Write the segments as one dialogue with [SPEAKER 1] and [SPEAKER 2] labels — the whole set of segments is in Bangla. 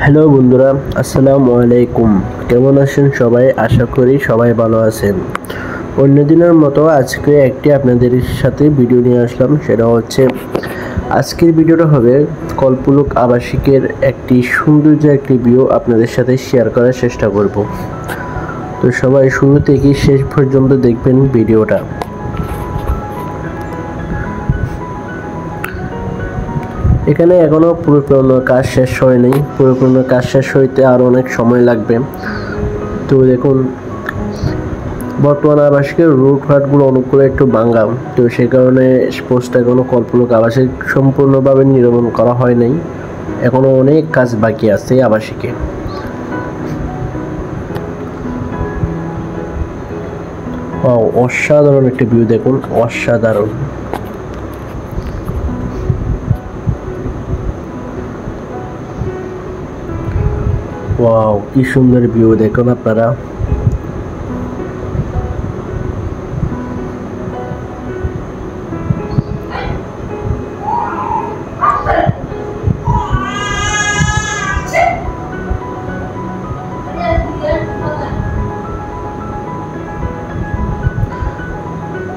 [SPEAKER 1] হ্যালো বন্ধুরা, আসসালামু আলাইকুম। কেমন আছেন সবাই? আশা করি সবাই ভালো আছেন। অন্যদিনের মতো আজকে একটি আপনাদের সাথে ভিডিও নিয়ে আসলাম। সেটা হচ্ছে আজকের ভিডিওটা হবে কল্পলুক আবাসিকের একটি সৌন্দর্য একটি ভিউ আপনাদের সাথে শেয়ার করার চেষ্টা করব। তো সবাই শুরু থেকে শেষ পর্যন্ত দেখবেন ভিডিওটা। এখানে এখনো পুরোপুরি কাজ শেষ হয়নি। পুরোপুরি কাজ শেষ হইতে আরও অনেক সময় লাগবে। তো দেখুন, বর্তমান আবাসিকের রুটঘাটগুলো অনুকূলে একটু ভাঙা, তো সে কারণে পোস্টটা এখনো কল্পলুক আবাসিক সম্পূর্ণভাবে নির্মাণ করা হয় নাই। এখনো অনেক কাজ বাকি আছে আবাসিকে। অসাধারণ একটা ভিউ দেখুন, অসাধারণ। ওয়াও, কি সুন্দর ভিউ দেখুন আপনারা।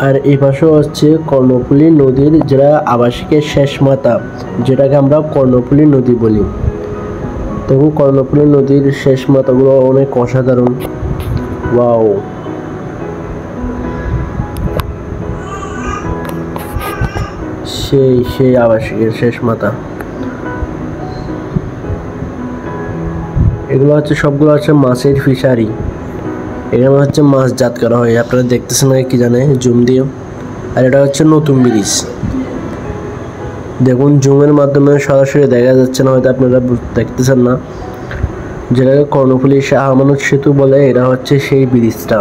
[SPEAKER 1] আর এই পাশে হচ্ছে কর্ণফুলী নদীর যেটা আবাসিকের শেষ মাথা, যেটাকে আমরা কর্ণফুলী নদী বলি। দেখুন, কর্ণফুলী নদীর শেষ মাথাগুলো অনেক অসাধারণ। ওয়াও, সেই আবাসিকের শেষ মাথা। এগুলো হচ্ছে সবগুলো হচ্ছে মাছের ফিশারি। এখানে হচ্ছে মাছ জাত করা হয়, আপনারা দেখতেছেন না কি জানে জুম দিয়ে। আর এটা হচ্ছে নতুন ব্রিজ। দেখুন, জুমের মাধ্যমে সরাসরি দেখা যাচ্ছে না, হয়তো আপনারা দেখতেছেন না। যেটাকে কর্ণফুলী শাহ আমানত সেতু বলে, এটা হচ্ছে সেই ব্রিজটা।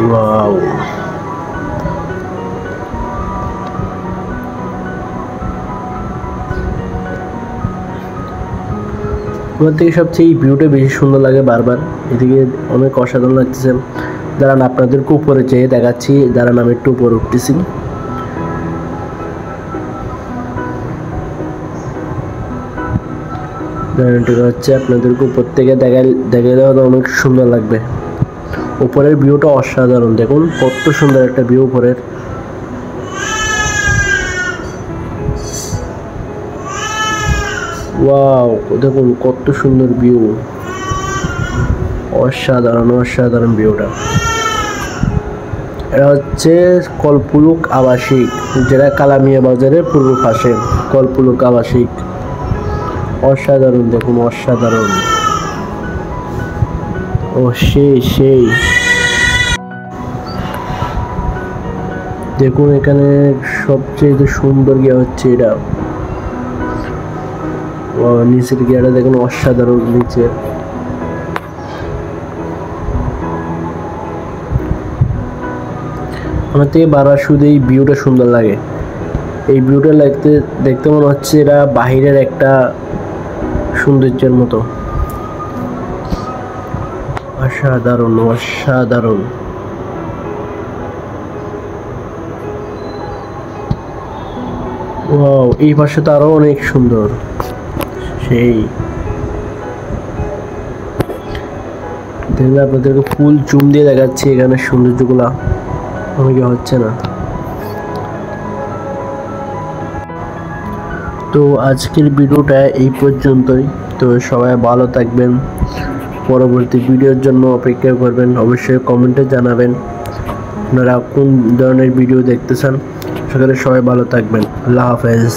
[SPEAKER 1] ওয়াও, ওখান থেকে সবচেয়ে এই ভিউটা বেশি সুন্দর লাগে বারবার। এদিকে অনেক অসাধারণ লাগতেছে। দাঁড়ান, আপনাদেরকে উপরে চেয়ে দেখাচ্ছি। দাঁড়ান, আমি একটু উপরে উঠতেছি। ঠিক হচ্ছে, আপনাদেরকে উপর থেকে দেখালে অনেক সুন্দর লাগবে। উপরের ভিউটা অসাধারণ। দেখুন কত সুন্দর একটা ভিউ উপরের। ওয়াও, দেখুন কত সুন্দর ভিউ। অসাধারণ অসাধারণ ভিউটা। এটা হচ্ছে কল্পলুক আবাসিক, যেটা কালামিয়া বাজারের পূর্ব পাশে কল্পলুক আবাসিক। অসাধারণ, দেখুন অসাধারণ। ও সেই দেখুন, এখানে সবচেয়ে সুন্দর গিয়া হচ্ছে এটা। নিচের গিয়াটা দেখুন, অসাধারণ। নিচে আমার থেকে বারবার শুধু এই ভিউটা সুন্দর লাগে। এই ভিউটা দেখতে মনে হচ্ছে এটা বাহিরের একটা সৌন্দর্যের মতো। অসাধারণ অসাধারণ। ওয়াও, এই পাশে তো আরো অনেক সুন্দর। সেই দেখলে আপনাদেরকে ফুল জুম দিয়ে দেখাচ্ছি এখানে সৌন্দর্যগুলা। অনেকে হচ্ছে না। তো আজকের ভিডিওটা এই পর্যন্তই। তো সবাই ভালো থাকবেন। পরবর্তী ভিডিওর জন্য অপেক্ষা করবেন। অবশ্যই কমেন্টে জানাবেন আপনারা কোন ধরনের ভিডিও দেখতে চান। সেখানে সবাই ভালো থাকবেন। আল্লাহ হাফেজ।